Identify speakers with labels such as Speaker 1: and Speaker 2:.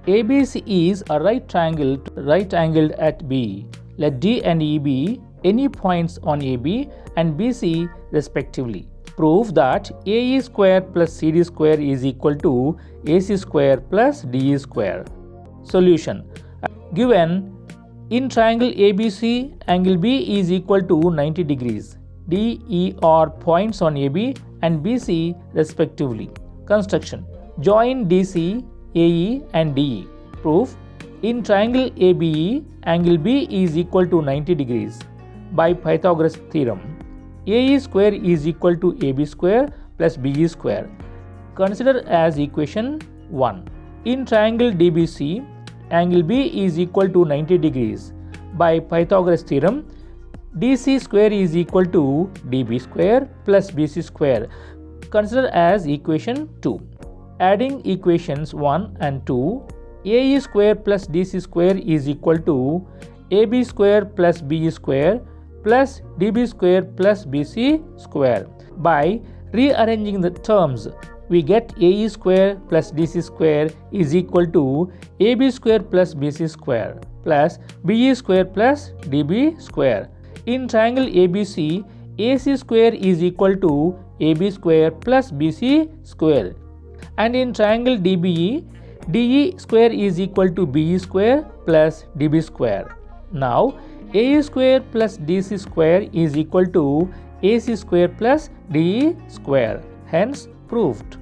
Speaker 1: ABC is a right angled at B. Let D and E be any points on AB and BC respectively. Prove that AE square plus CD square is equal to AC square plus DE square. Solution. Given in triangle ABC, angle B is equal to 90 degrees. DE are points on AB and BC respectively. Construction. Join DC, AE and DE. Proof. In triangle ABE, angle B is equal to 90 degrees. By Pythagoras Theorem, AE square is equal to AB square plus BE square. Consider as equation 1. In triangle DBC, angle B is equal to 90 degrees. By Pythagoras Theorem, DC square is equal to DB square plus BC square. Consider as equation 2. Adding equations 1 and 2, AE square plus DC square is equal to AB square plus BE square plus DB square plus BC square. By rearranging the terms, we get AE square plus DC square is equal to AB square plus BC square plus BE square plus DB square. In triangle ABC, AC square is equal to AB square plus BC square. And in triangle DBE, DE square is equal to BE square plus DB square. Now, AE square plus DC square is equal to AC square plus DE square. Hence, proved.